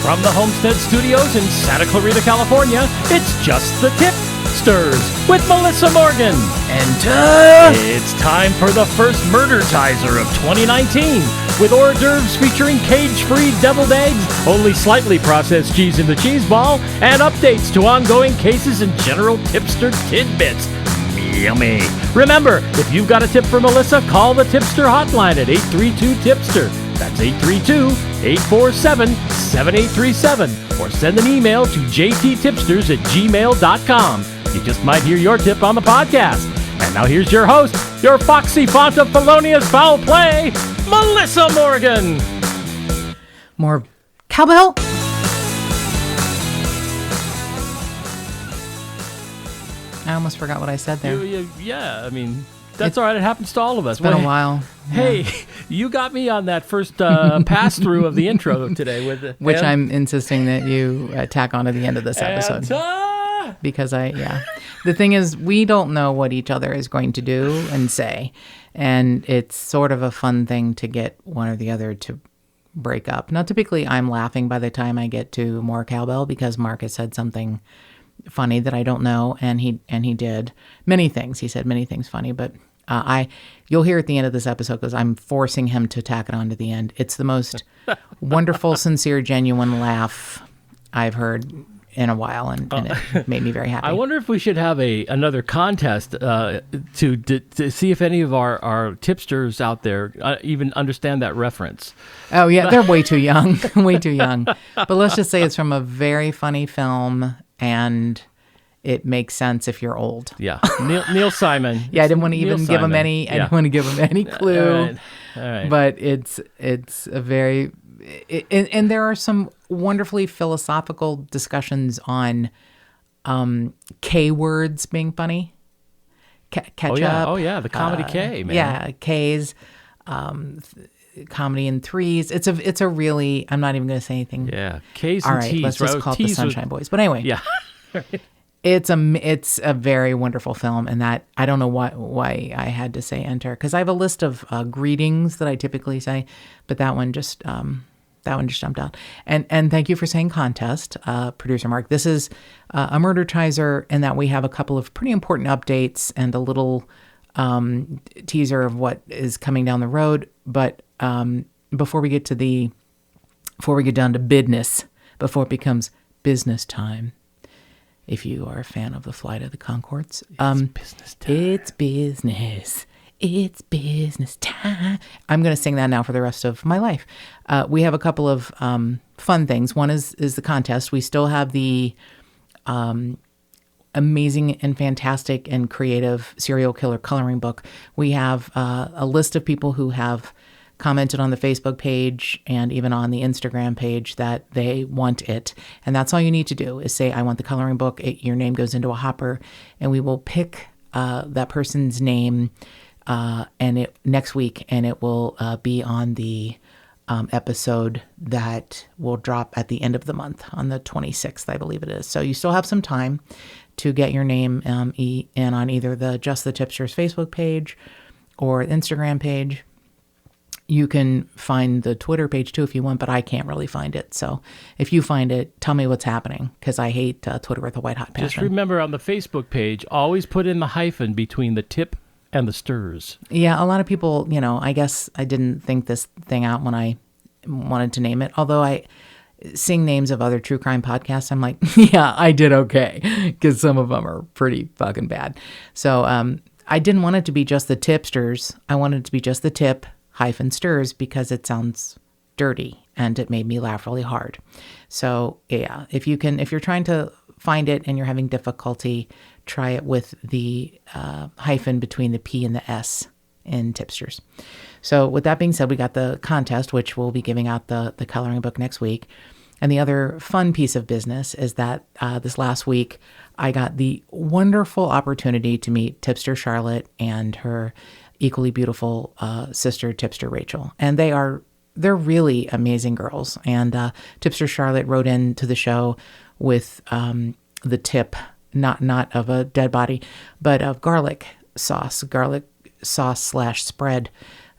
From the Homestead Studios in Santa Clarita, California, it's just the Tip-Sters with Melissa Morgan. And it's time for the first Murdertizer of 2019 with hors d'oeuvres featuring cage-free deviled eggs, only slightly processed cheese in the cheese ball, and updates to ongoing cases and general Tip-Ster tidbits. Yummy. Remember, if you've got a tip for Melissa, call the Tip-Ster hotline at 832-TIPSTER. That's 832-847-7837. Or send an email to jttipsters@gmail.com. You just might hear your tip on the podcast. And now here's your host, your foxy font of felonious foul play, Melissa Morgan. More cowbell? I almost forgot what I said there. Yeah, I mean, that's all right. It happens to all of us. It's been a while. Hey, you got me on that first pass-through of the intro today. Which I'm insisting that you tack on to the end of this episode. Because the thing is, we don't know what each other is going to do and say. And it's sort of a fun thing to get one or the other to break up. Now, typically, I'm laughing by the time I get to more cowbell because Mark has said something funny that I don't know, and he did many things. He said many things funny, but you'll hear at the end of this episode because I'm forcing him to tack it on to the end. It's the most wonderful, sincere, genuine laugh I've heard in a while, and it made me very happy. I wonder if we should have another contest to see if any of our tipsters out there even understand that reference. Oh yeah, they're way too young, way too young. But let's just say it's from a very funny film. And it makes sense if you're old. Yeah, Neil Simon. Yeah, I didn't want to even give him any. I didn't want to give him any clue. All right. But it's a very, and there are some wonderfully philosophical discussions on K words being funny. Ketchup. Oh yeah, the comedy K, man. Yeah, K's. Comedy in threes. It's a really. I'm not even going to say anything. Yeah, K's and T's. All right, let's just call it the Sunshine Boys. But anyway, yeah, it's a very wonderful film, and that I don't know why I had to say enter because I have a list of greetings that I typically say, but that one just jumped out. And thank you for saying contest, producer Mark. This is a Murdertizer in that we have a couple of pretty important updates and a little teaser of what is coming down the road, but. Before we get down to business, before it becomes business time, if you are a fan of the Flight of the Conchords, business time. It's business time. I'm going to sing that now for the rest of my life. We have a couple of fun things. One is the contest. We still have the amazing and fantastic and creative serial killer coloring book. We have a list of people who have commented on the Facebook page and even on the Instagram page that they want it. And that's all you need to do is say, I want the coloring book. Your name goes into a hopper and we will pick that person's name next week, and it will be on the episode that will drop at the end of the month on the 26th, I believe it is. So you still have some time to get your name in on either the Just the Tipsters Facebook page or Instagram page. You can find the Twitter page too if you want, but I can't really find it. So if you find it, tell me what's happening because I hate Twitter with a white hot passion. Just remember on the Facebook page, always put in the hyphen between the tip and the sters. Yeah, a lot of people, I guess I didn't think this thing out when I wanted to name it. Although seeing names of other true crime podcasts, I'm like, yeah, I did okay because some of them are pretty fucking bad. So I didn't want it to be just the Tipsters. I wanted it to be just the tip -sters because it sounds dirty and it made me laugh really hard. So yeah, if you're trying to find it and you're having difficulty, try it with the hyphen between the P and the S in Tipsters. So with that being said, we got the contest, which we'll be giving out the coloring book next week. And the other fun piece of business is that this last week, I got the wonderful opportunity to meet Tip-Ster Charlotte and her equally beautiful sister, Tip-Ster Rachel. And they're really amazing girls. And Tip-Ster Charlotte wrote into the show with the tip, not of a dead body, but of garlic sauce / spread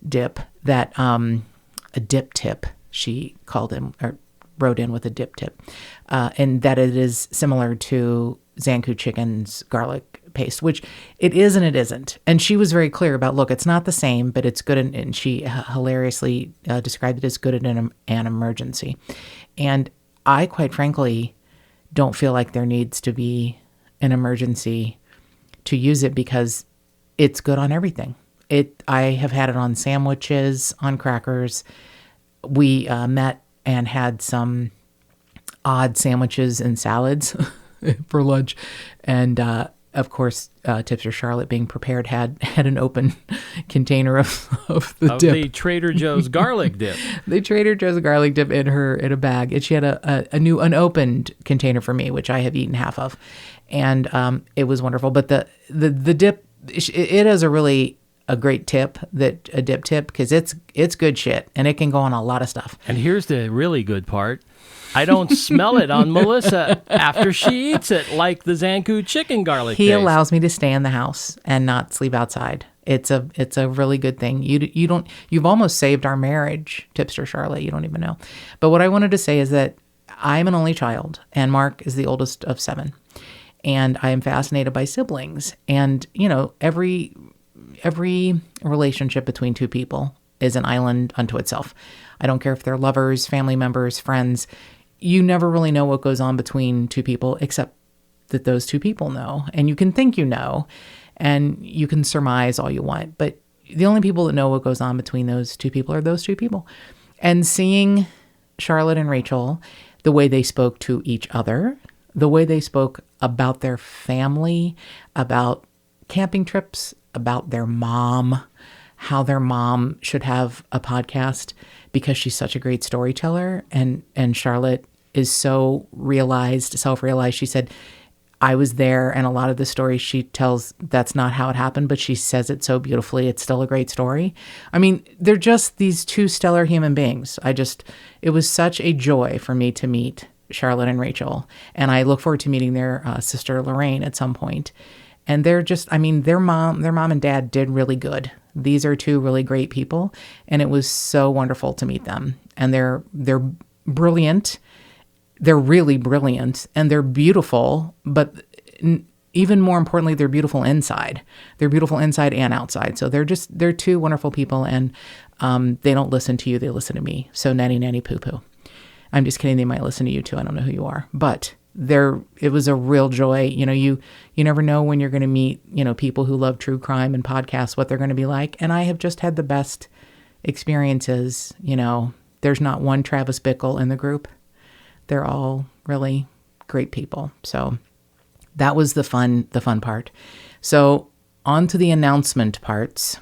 dip that a dip tip, she called him, or wrote in with a dip tip, and that it is similar to Zankou chicken's garlic paste, which it is and it isn't. And she was very clear about, look, it's not the same, but it's good. And she hilariously described it as good in an emergency. And I, quite frankly, don't feel like there needs to be an emergency to use it because it's good on everything. I have had it on sandwiches, on crackers. We met and had some odd sandwiches and salads for lunch. And of course, Tip-Ster Charlotte, being prepared, had an open container of the dip. The Trader Joe's garlic dip. The Trader Joe's garlic dip in a bag. And she had a new unopened container for me, which I have eaten half of. And it was wonderful. But the dip, it is a great tip, a dip tip, because it's good shit, and it can go on a lot of stuff. And here's the really good part. I don't smell it on Melissa after she eats it, like the Zankou chicken garlic He taste. allows me to stay in the house and not sleep outside. It's a really good thing. You've almost saved our marriage, Tip-Ster Charlotte. You don't even know. But what I wanted to say is that I'm an only child, and Mark is the oldest of 7. And I am fascinated by siblings. And, every relationship between two people is an island unto itself. I don't care if they're lovers, family members, friends. You never really know what goes on between two people, except that those two people know. And you can think you know, and you can surmise all you want. But the only people that know what goes on between those two people are those two people. And seeing Charlotte and Rachel, the way they spoke to each other, the way they spoke about their family, about camping trips, about their mom, how their mom should have a podcast because she's such a great storyteller. And Charlotte is so self-realized. She said, I was there, and a lot of the stories she tells, that's not how it happened, but she says it so beautifully. It's still a great story. I mean, they're just these two stellar human beings. It was such a joy for me to meet Charlotte and Rachel. And I look forward to meeting their sister Lorraine at some point. And they're just, their mom and dad did really good. These are two really great people, and it was so wonderful to meet them. And they're brilliant. They're really brilliant, and they're beautiful, but even more importantly, they're beautiful inside. They're beautiful inside and outside. So they're two wonderful people, and they don't listen to you, they listen to me. So nanny poo poo. I'm just kidding. They might listen to you too. I don't know who you are, but it was a real joy. You never know when you're going to meet, people who love true crime and podcasts, what they're going to be like. And I have just had the best experiences. There's not one Travis Bickle in the group. They're all really great people. So that was the fun part. So on to the announcement parts.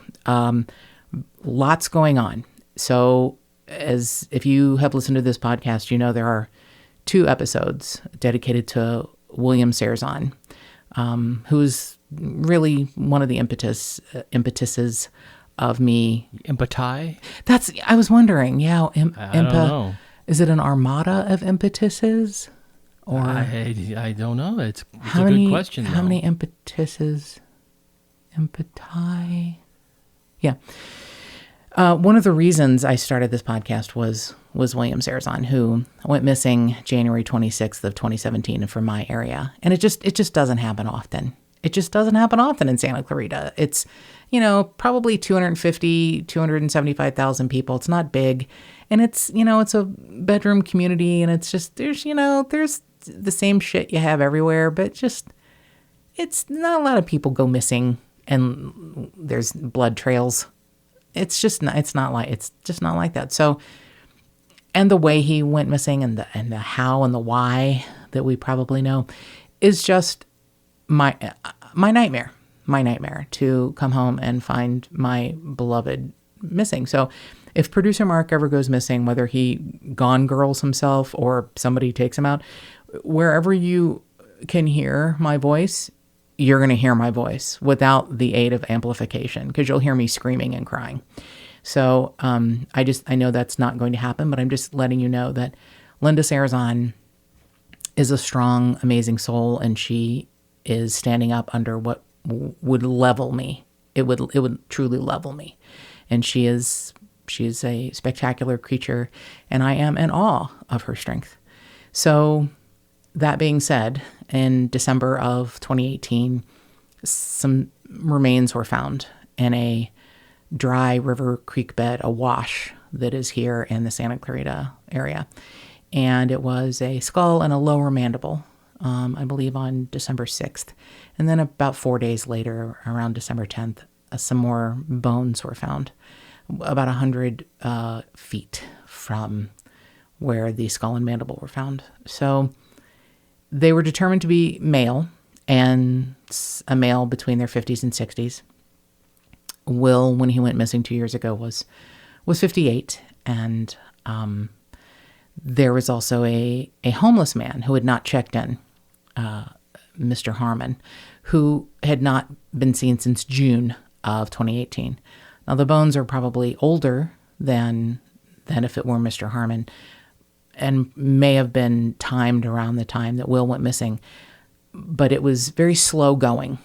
Lots going on. So if you have listened to this podcast, there are 2 episodes dedicated to William Cierzan, who's really one of the impetuses of me. Impeti? I was wondering. Yeah. I don't know. Is it an armada of impetuses? Or I don't know. It's a many, good question. How many impetuses? Impeti? Yeah. One of the reasons I started this podcast was William Cierzan, who went missing January 26th of 2017 from my area. And it just doesn't happen often. It just doesn't happen often in Santa Clarita. It's, probably 275,000 people. It's not big. And it's, it's a bedroom community, and it's just, there's the same shit you have everywhere, but it's not a lot of people go missing and there's blood trails. It's just not like that. So, and the way he went missing and the how and the why that we probably know is just my nightmare to come home and find my beloved missing. So if producer Mark ever goes missing, whether he gone girls himself or somebody takes him out, wherever you can hear my voice, you're going to hear my voice without the aid of amplification, because you'll hear me screaming and crying. So I know that's not going to happen, but I'm just letting you know that Linda Cierzan is a strong, amazing soul, and she is standing up under what would level me. It would truly level me. And she is She's a spectacular creature, and I am in awe of her strength. So that being said, in December of 2018, some remains were found in a dry river creek bed, a wash that is here in the Santa Clarita area. And it was a skull and a lower mandible, I believe on December 6th. And then about 4 days later, around December 10th, some more bones were found about 100 feet from where the skull and mandible were found. So they were determined to be male, and a male between their 50s and 60s. Will, when he went missing 2 years ago, was 58, and there was also a homeless man who had not checked in, Mr. Harmon, who had not been seen since June of 2018. Now, the bones are probably older than if it were Mr. Harmon, and may have been timed around the time that Will went missing, but it was very slow going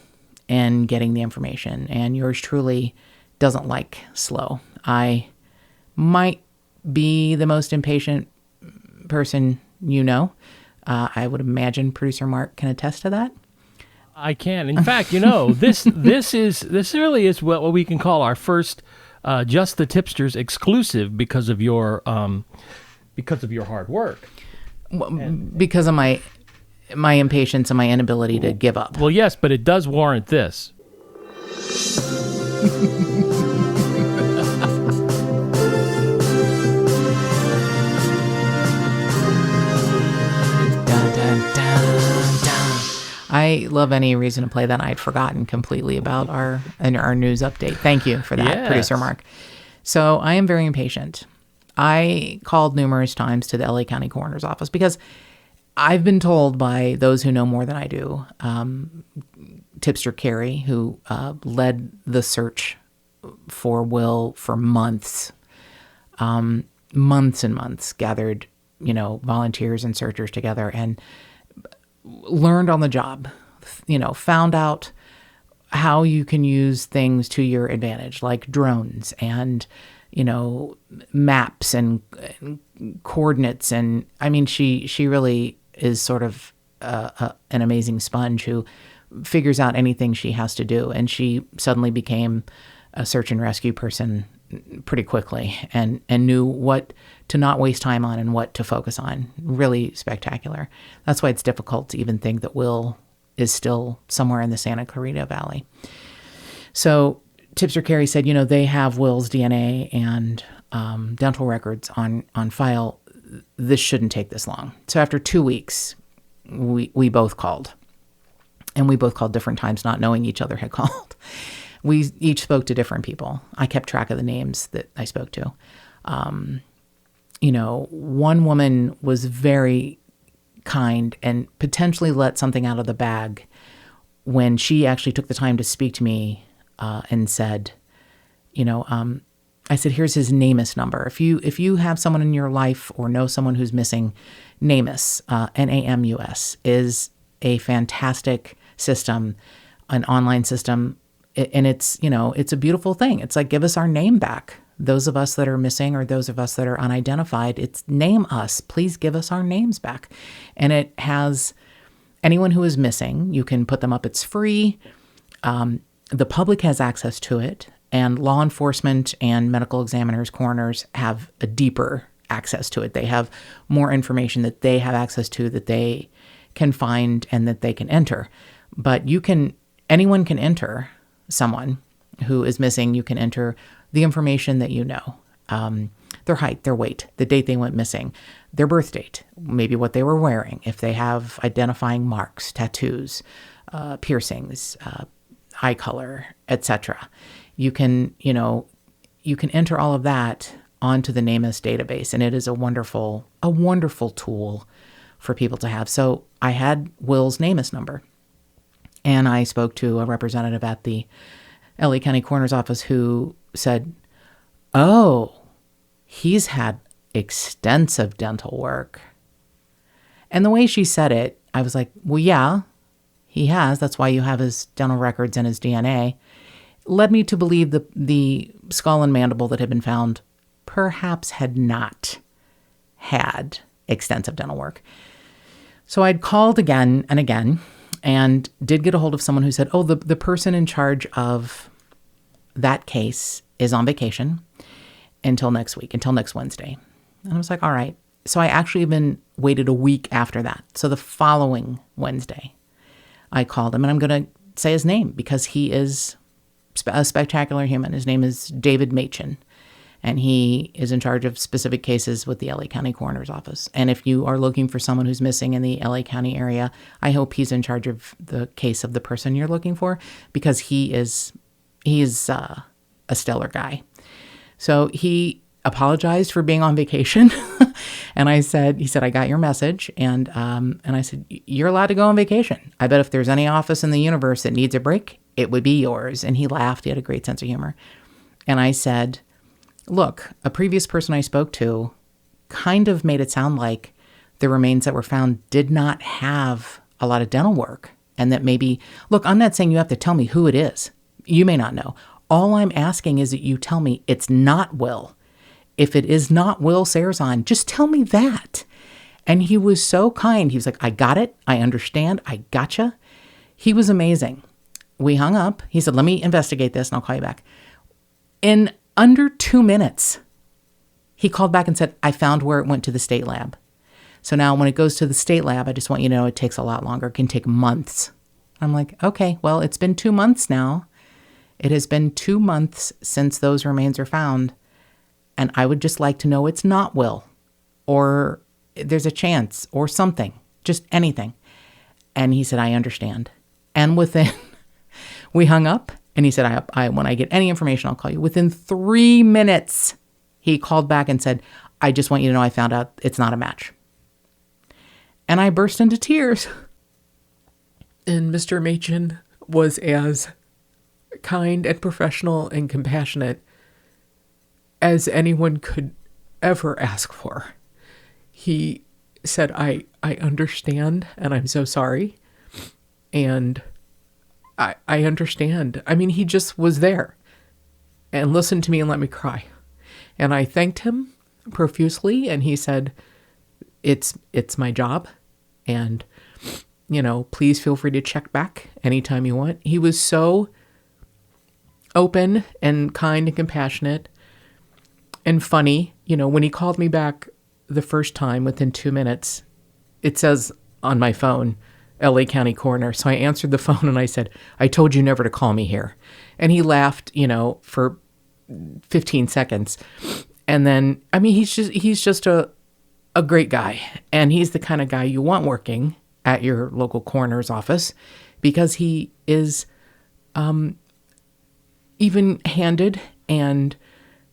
in getting the information, and yours truly doesn't like slow. I might be the most impatient person you know. I would imagine producer Mark can attest to that. I can. In fact, this really is what we can call our first Just the Tip-Sters exclusive because of your hard work. Because of my impatience and my inability to give up. Well, yes, but it does warrant this. I love any reason to play that. I'd forgotten completely about our news update. Thank you for that, yes. Producer Mark. So I am very impatient. I called numerous times to the LA County Coroner's Office because I've been told by those who know more than I do, Tip-Ster Carey, who led the search for Will for months and months, gathered, volunteers and searchers together and learned on the job, found out how you can use things to your advantage, like drones and, maps and coordinates. And I mean, she really is sort of an amazing sponge who figures out anything she has to do. And she suddenly became a search and rescue person pretty quickly and knew what to not waste time on and what to focus on. Really spectacular. That's why it's difficult to even think that Will is still somewhere in the Santa Clarita Valley. So Tip-Ster Carey said, they have Will's DNA and dental records on file. This shouldn't take this long. So after 2 weeks, we both called. And we both called different times, not knowing each other had called. We each spoke to different people. I kept track of the names that I spoke to. One woman was very kind and potentially let something out of the bag when she actually took the time to speak to me and said, I said, here's his NamUs number. If you have someone in your life or know someone who's missing, NamUs, NAMUS, is a fantastic system, an online system. And it's a beautiful thing. It's like, give us our name back. Those of us that are missing or those of us that are unidentified, it's name us. Please give us our names back. And it has anyone who is missing, you can put them up. It's free. The public has access to it. And law enforcement and medical examiners, coroners have a deeper access to it. They have more information that they have access to that they can find and that they can enter. But anyone can enter someone who is missing. You can enter the information that their height, their weight, the date they went missing, their birth date, maybe what they were wearing, if they have identifying marks, tattoos, piercings, eye color, etc. You can enter all of that onto the NamUs database, and it is a wonderful tool for people to have. So I had Will's NamUs number, and I spoke to a representative at the LA County Coroner's Office who said, oh, he's had extensive dental work. And the way she said it, I was like, well, yeah, he has. That's why you have his dental records and his DNA. Led me to believe the skull and mandible that had been found perhaps had not had extensive dental work. So I'd called again and again and did get a hold of someone who said, oh, the person in charge of that case is on vacation until next week, until next Wednesday. And I was like, all right. So I actually even waited a week after that. So the following Wednesday, I called him, and I'm going to say his name because he is a spectacular human. His name is David Machin, and he is in charge of specific cases with the LA County Coroner's Office. And if you are looking for someone who's missing in the LA County area, I hope he's in charge of the case of the person you're looking for, because he is a stellar guy. So he apologized for being on vacation. And he said, I got your message. And I said, you're allowed to go on vacation. I bet if there's any office in the universe that needs a break, it would be yours. And he laughed. He had a great sense of humor. And I said, look, a previous person I spoke to kind of made it sound like the remains that were found did not have a lot of dental work. And that maybe, look, I'm not saying you have to tell me who it is. You may not know. All I'm asking is that you tell me it's not Will. If it is not Will Cierzan, just tell me that. And he was so kind. He was like, I got it. I understand. I gotcha. He was amazing. We hung up. He said, let me investigate this and I'll call you back. In under 2 minutes, he called back and said, I found where it went to the state lab. So now when it goes to the state lab, I just want you to know it takes a lot longer. It can take months. I'm like, okay, well, it's been 2 months now. It has been 2 months since those remains are found. And I would just like to know it's not Will, or there's a chance, or something, just anything. And he said, I understand. And we hung up, and he said, I when I get any information, I'll call you. Within 3 minutes, he called back and said, I just want you to know I found out it's not a match. And I burst into tears. And Mr. Machin was as kind and professional and compassionate as anyone could ever ask for. He said, I understand, and I'm so sorry. And I understand. I mean, he just was there and listened to me and let me cry. And I thanked him profusely, and he said, it's my job. And, please feel free to check back anytime you want. He was so open and kind and compassionate and funny. When he called me back the first time, within 2 minutes, it says on my phone, LA County Coroner. So I answered the phone and I said, I told you never to call me here. And he laughed, for 15 seconds. And then, he's just a great guy. And he's the kind of guy you want working at your local coroner's office, because he is even-handed and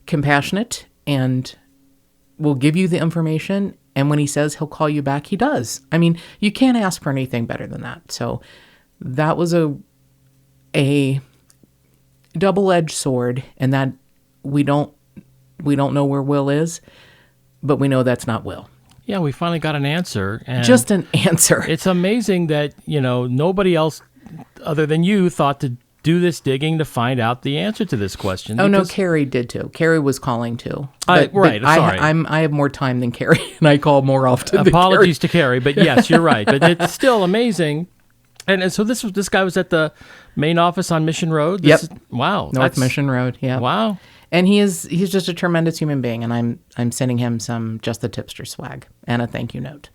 compassionate and will give you the information. And when he says he'll call you back, he does. You can't ask for anything better than that. So that was a double-edged sword, and that we don't know where Will is, but we know that's not Will. Yeah, we finally got an answer. And just an answer. It's amazing that, nobody else other than you thought to do this digging to find out the answer to this question. Oh, no, Carrie did too. Carrie was calling too. Right, sorry. I have more time than Carrie, and I call more often Apologies to Carrie, but yes, you're right. But it's still amazing. And so this guy was at the main office on Mission Road? Wow. North Mission Road, yeah. Wow. And he's just a tremendous human being, and I'm sending him some Just the Tip-Ster swag and a thank you note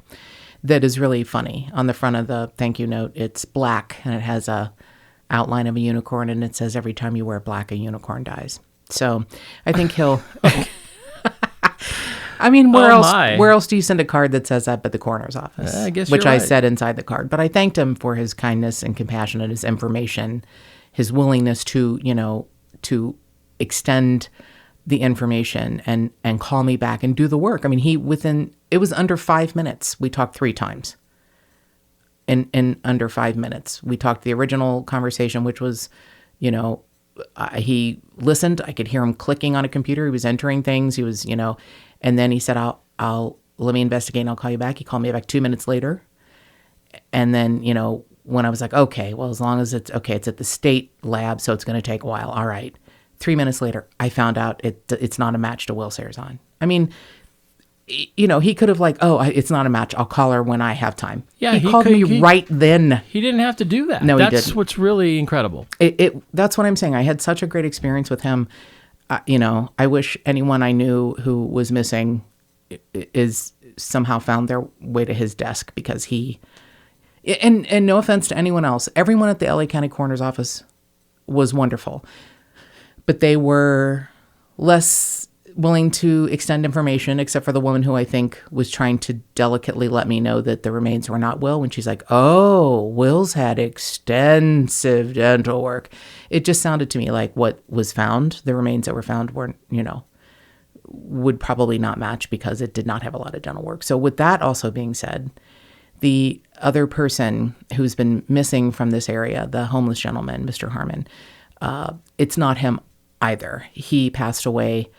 that is really funny. On the front of the thank you note, it's black, and it has a outline of a unicorn, and it says, every time you wear black, a unicorn dies. So I think he'll... Where else do you send a card that says that but the coroner's office? I guess Which you're right. I said inside the card. But I thanked him for his kindness and compassion and his information, his willingness to extend the information and call me back and do the work. It was under 5 minutes. We talked 3 times. In under 5 minutes. We talked the original conversation, which was, he listened. I could hear him clicking on a computer. He was entering things. He was, and then he said, I'll let me investigate and I'll call you back. He called me back 2 minutes later. And then, when I was like, okay, well, as long as it's at the state lab, so it's going to take a while. All right. 3 minutes later, I found out it's not a match to Will Cierzan. I mean, he could have it's not a match. I'll call her when I have time. Yeah, he called me right then. He didn't have to do that. No, he didn't. That's what's really incredible. That's what I'm saying. I had such a great experience with him. I wish anyone I knew who was missing is somehow found their way to his desk, because and no offense to anyone else, everyone at the LA County Coroner's Office was wonderful, but they were less willing to extend information, except for the woman who I think was trying to delicately let me know that the remains were not Will, when she's like, oh, Will's had extensive dental work. It just sounded to me like what was found, the remains that were found weren't, would probably not match, because it did not have a lot of dental work. So with that also being said, the other person who's been missing from this area, the homeless gentleman, Mr. Harmon, it's not him either. He passed away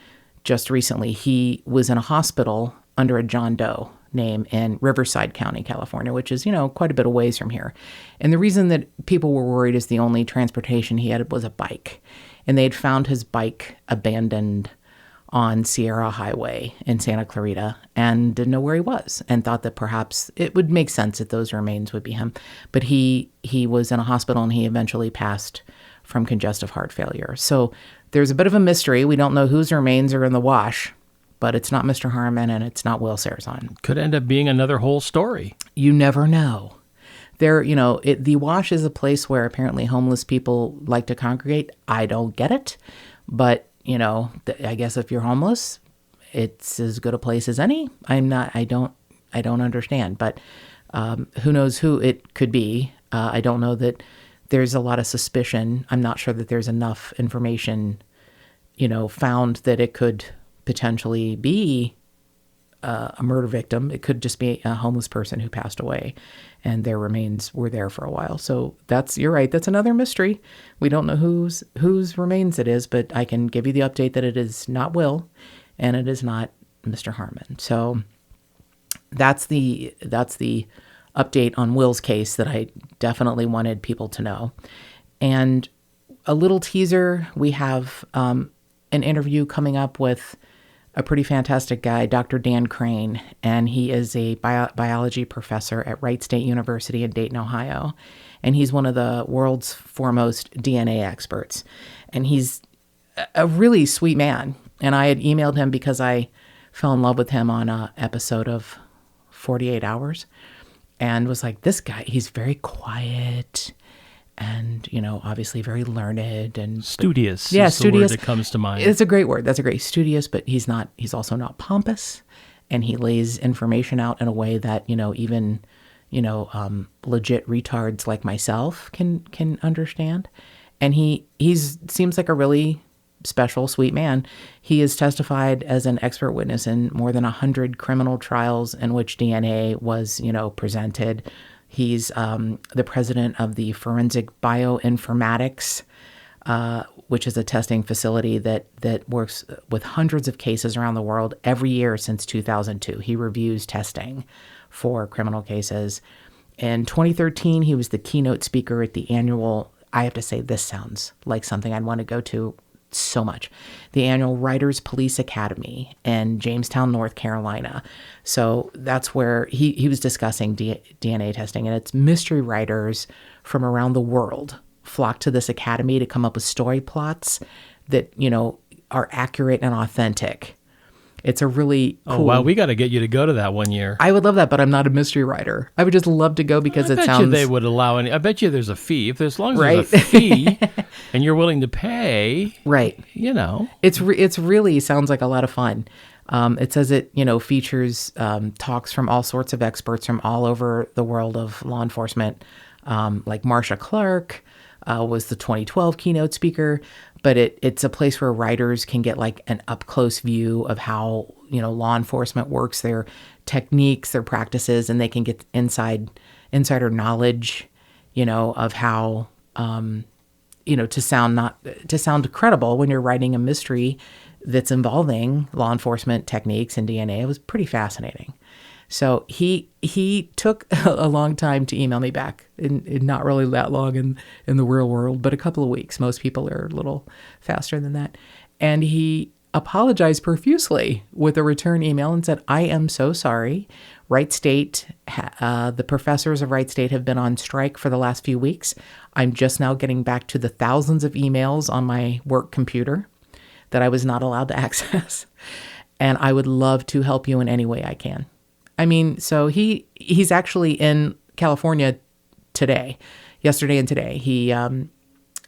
just recently. He was in a hospital under a John Doe name in Riverside County, California, which is, quite a bit of ways from here. And the reason that people were worried is the only transportation he had was a bike. And they'd found his bike abandoned on Sierra Highway in Santa Clarita and didn't know where he was, and thought that perhaps it would make sense that those remains would be him. But he was in a hospital, and he eventually passed from congestive heart failure. So there's a bit of a mystery. We don't know whose remains are in the wash, but it's not Mr. Harmon, and it's not Will Cierzan. Could end up being another whole story. You never know. The wash is a place where apparently homeless people like to congregate. I don't get it, but I guess if you're homeless, it's as good a place as any. I don't understand, but who knows who it could be. I don't know that there's a lot of suspicion. I'm not sure that there's enough information, found that it could potentially be a murder victim. It could just be a homeless person who passed away, and their remains were there for a while. So you're right. That's another mystery. We don't know whose remains it is, but I can give you the update that it is not Will, and it is not Mr. Harmon. So that's the update on Will's case that I definitely wanted people to know. And a little teaser, we have an interview coming up with a pretty fantastic guy, Dr. Dan Crane, and he is a biology professor at Wright State University in Dayton, Ohio, and he's one of the world's foremost DNA experts, and he's a really sweet man, and I had emailed him because I fell in love with him on an episode of 48 Hours, and was like, this guy, he's very quiet, and, obviously very learned and studious. Yeah, is studious. The word that comes to mind. It's a great word. That's a great studious, but he's also not pompous, and he lays information out in a way that, even, legit retards like myself can understand. And he seems like a really special, sweet man. He has testified as an expert witness in more than 100 criminal trials in which DNA was, presented. He's the president of the Forensic Bioinformatics, which is a testing facility that works with hundreds of cases around the world every year since 2002. He reviews testing for criminal cases. In 2013, he was the keynote speaker at the annual, I have to say, this sounds like something I'd want to go to so much, the annual Writers Police Academy in Jamestown, North Carolina. So that's where he was discussing DNA testing, and it's mystery writers from around the world flock to this academy to come up with story plots that, are accurate and authentic. It's a really cool... Oh, wow. We got to get you to go to that one year. I would love that, but I'm not a mystery writer. I would just love to go because it sounds... I bet you they would allow any... I bet you there's a fee. As long as right? there's a fee and you're willing to pay... Right. It's really sounds like a lot of fun. It says it, features talks from all sorts of experts from all over the world of law enforcement, like Marsha Clark was the 2012 keynote speaker. But it's a place where writers can get like an up-close view of how, law enforcement works, their techniques, their practices, and they can get insider knowledge, of how, to sound credible when you're writing a mystery that's involving law enforcement techniques and DNA. It was pretty fascinating. So he took a long time to email me back, and not really that long in the real world, but a couple of weeks. Most people are a little faster than that. And he apologized profusely with a return email and said, "I am so sorry. Wright State, the professors of Wright State have been on strike for the last few weeks. I'm just now getting back to the thousands of emails on my work computer that I was not allowed to access. And I would love to help you in any way I can." I mean, so he's actually in California today, yesterday and today. He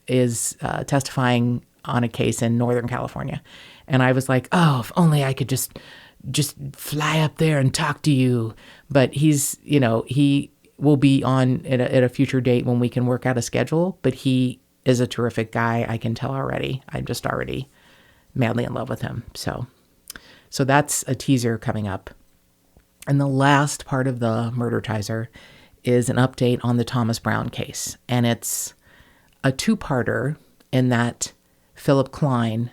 is testifying on a case in Northern California. And I was like, oh, if only I could just fly up there and talk to you. But he's, he will be on at a future date when we can work out a schedule. But he is a terrific guy. I can tell already. I'm just already madly in love with him. So that's a teaser coming up. And the last part of the Murdertizer is an update on the Thomas Brown case. And it's a two-parter in that Philip Klein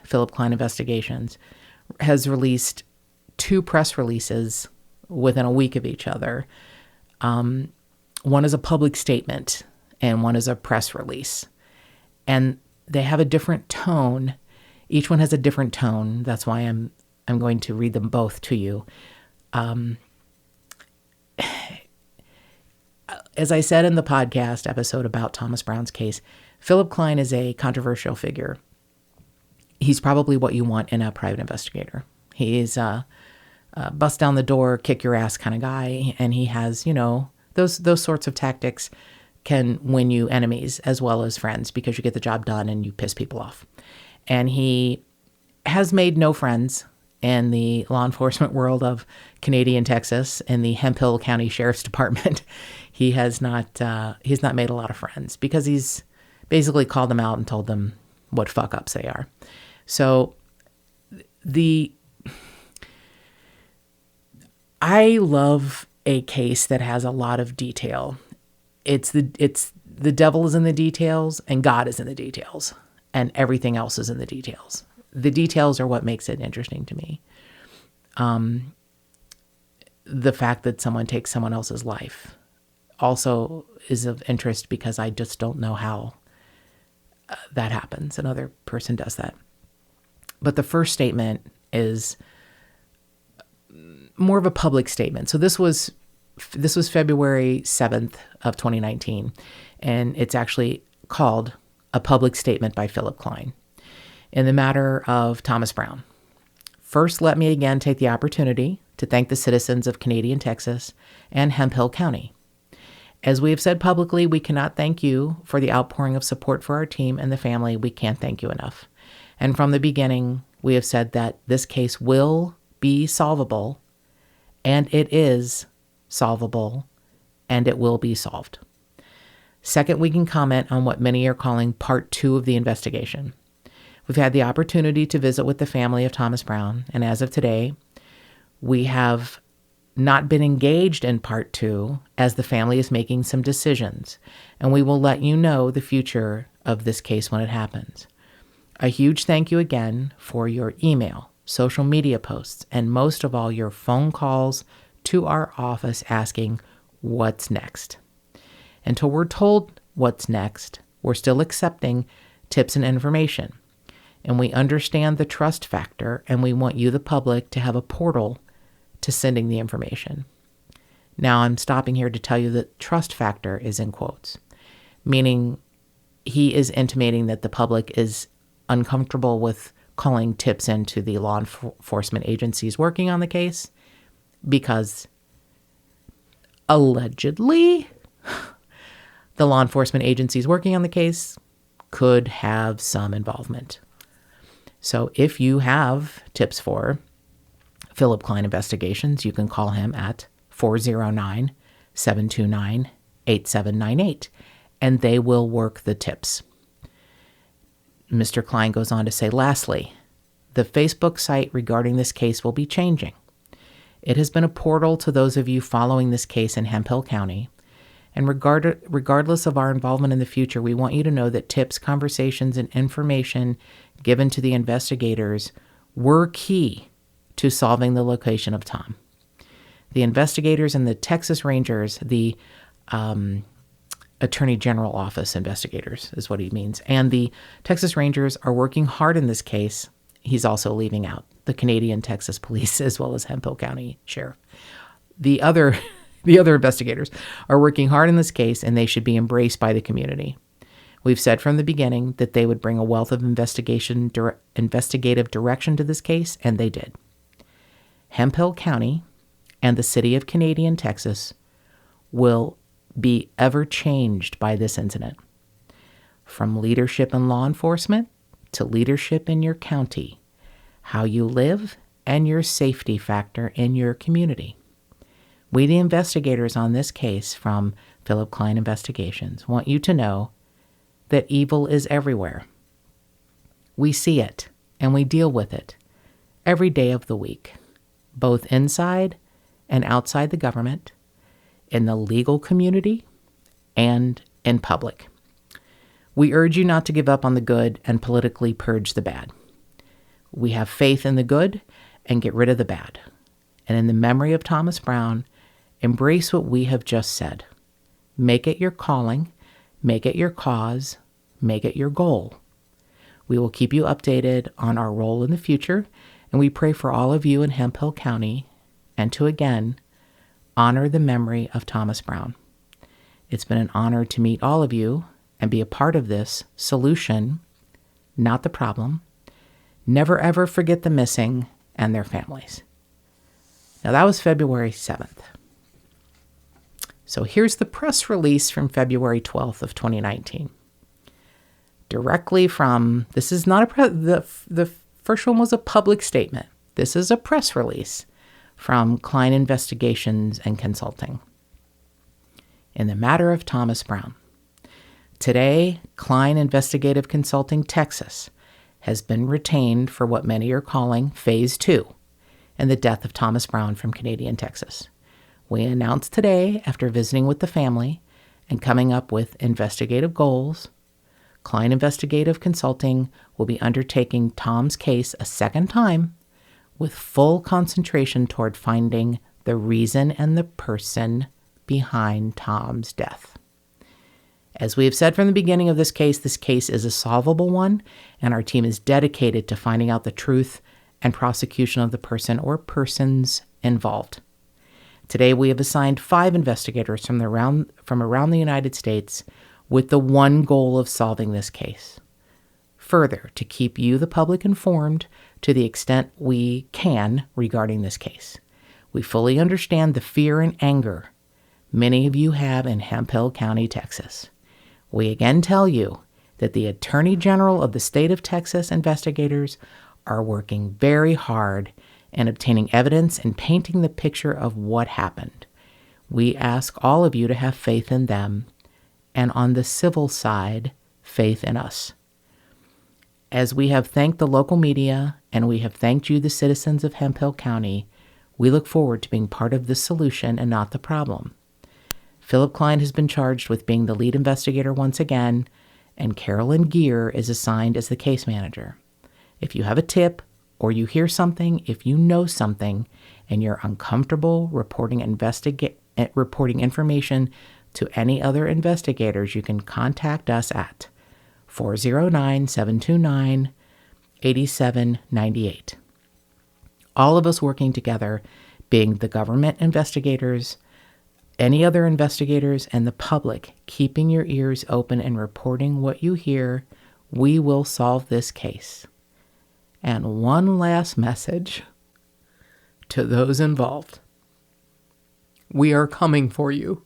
Investigations, has released 2 press releases within a week of each other. One is a public statement and one is a press release. And they have a different tone. Each one has a different tone. That's why I'm going to read them both to you. As I said in the podcast episode about Thomas Brown's case, Philip Klein is a controversial figure. He's probably what you want in a private investigator. He's a bust down the door, kick your ass kind of guy, and he has, those sorts of tactics can win you enemies as well as friends because you get the job done and you piss people off. And he has made no friends in the law enforcement world of Canadian Texas and the Hemphill County Sheriff's Department. He's not made a lot of friends because he's basically called them out and told them what fuck ups they are. So I love a case that has a lot of detail. It's the devil is in the details and God is in the details and everything else is in the details. The details are what makes it interesting to me. The fact that someone takes someone else's life also is of interest because I just don't know how that happens. Another person does that. But the first statement is more of a public statement. So this was February 7th of 2019, and it's actually called A Public Statement by Philip Klein in the matter of Thomas Brown. First, let me again take the opportunity to thank the citizens of Canadian Texas and Hemphill County. As we have said publicly, we cannot thank you for the outpouring of support for our team and the family. We can't thank you enough. And from the beginning, we have said that this case will be solvable, and it is solvable, and it will be solved. Second, we can comment on what many are calling part 2 of the investigation. We've had the opportunity to visit with the family of Thomas Brown, and as of today, we have not been engaged in part 2 as the family is making some decisions, and we will let you know the future of this case when it happens. A huge thank you again for your email, social media posts, and most of all, your phone calls to our office asking what's next. Until we're told what's next, we're still accepting tips and information. And we understand the trust factor, and we want you, the public, to have a portal to sending the information. Now, I'm stopping here to tell you that trust factor is in quotes, meaning he is intimating that the public is uncomfortable with calling tips into the law enforcement agencies working on the case because allegedly the law enforcement agencies working on the case could have some involvement. So if you have tips for Philip Klein Investigations, you can call him at 409-729-8798, and they will work the tips. Mr. Klein goes on to say, lastly, the Facebook site regarding this case will be changing. It has been a portal to those of you following this case in Hemphill County, and regardless of our involvement in the future, we want you to know that tips, conversations, and information given to the investigators were key to solving the location of Tom. The investigators and the Texas Rangers, the Attorney General Office investigators is what he means, and the Texas Rangers are working hard in this case. He's also leaving out the Canadian Texas Police as well as Hemphill County Sheriff. The other investigators are working hard in this case, and they should be embraced by the community. We've said from the beginning that they would bring a wealth of investigative direction to this case, and they did. Hemphill County and the city of Canadian Texas will be ever changed by this incident. From leadership in law enforcement to leadership in your county, how you live, and your safety factor in your community. We, the investigators on this case from Philip Klein Investigations, want you to know that evil is everywhere. We see it, and we deal with it every day of the week, both inside and outside the government, in the legal community, and in public. We urge you not to give up on the good and politically purge the bad. We have faith in the good and get rid of the bad. And in the memory of Thomas Brown, embrace what we have just said. Make it your calling, make it your cause, make it your goal. We will keep you updated on our role in the future, and we pray for all of you in Hemphill County and to again honor the memory of Thomas Brown. It's been an honor to meet all of you and be a part of this solution, not the problem. Never ever forget the missing and their families. Now that was February 7th. So here's the press release from February 12th of 2019. Directly from, this is not the first one was a public statement. This is a press release from Klein Investigations and Consulting. In the matter of Thomas Brown. Today, Klein Investigative Consulting Texas has been retained for what many are calling Phase 2 in the death of Thomas Brown from Canadian Texas. We announced today, after visiting with the family and coming up with investigative goals, Klein Investigative Consulting will be undertaking Tom's case a second time with full concentration toward finding the reason and the person behind Tom's death. As we have said from the beginning of this case is a solvable one, and our team is dedicated to finding out the truth and prosecution of the person or persons involved. Today, we have assigned 5 investigators from around the United States with the one goal of solving this case. Further, to keep you, the public, informed to the extent we can regarding this case. We fully understand the fear and anger many of you have in Hemphill County, Texas. We again tell you that the Attorney General of the state of Texas investigators are working very hard in obtaining evidence and painting the picture of what happened. We ask all of you to have faith in them, and on the civil side, faith in us. As we have thanked the local media and we have thanked you, the citizens of Hemphill County, we look forward to being part of the solution and not the problem. Philip Klein has been charged with being the lead investigator once again, and Carolyn Gear is assigned as the case manager. If you have a tip or you hear something, if you know something, and you're uncomfortable reporting information to any other investigators, you can contact us at 409-729-8798. All of us working together, being the government investigators, any other investigators, and the public, keeping your ears open and reporting what you hear, we will solve this case. And one last message to those involved. We are coming for you.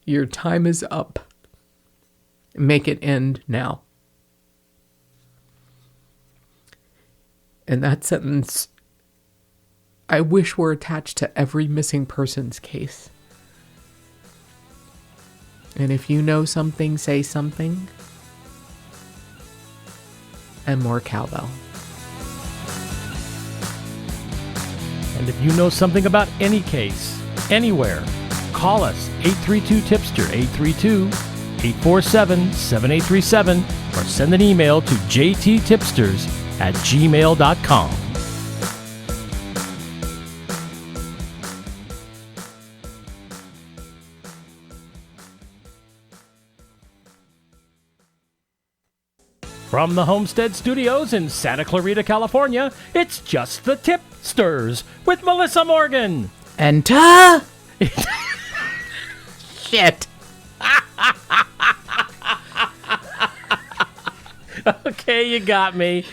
Your time is up. Make it end now. And that sentence, I wish were attached to every missing persons case. And if you know something, say something. And more cowbell. And if you know something about any case, anywhere, call us 832-TIPSTER, 832-847-7837, or send an email to jttipsters@gmail.com. From the Homestead Studios in Santa Clarita, California, it's Just the Tip-Sters with Melissa Morgan. And shit. Okay, you got me.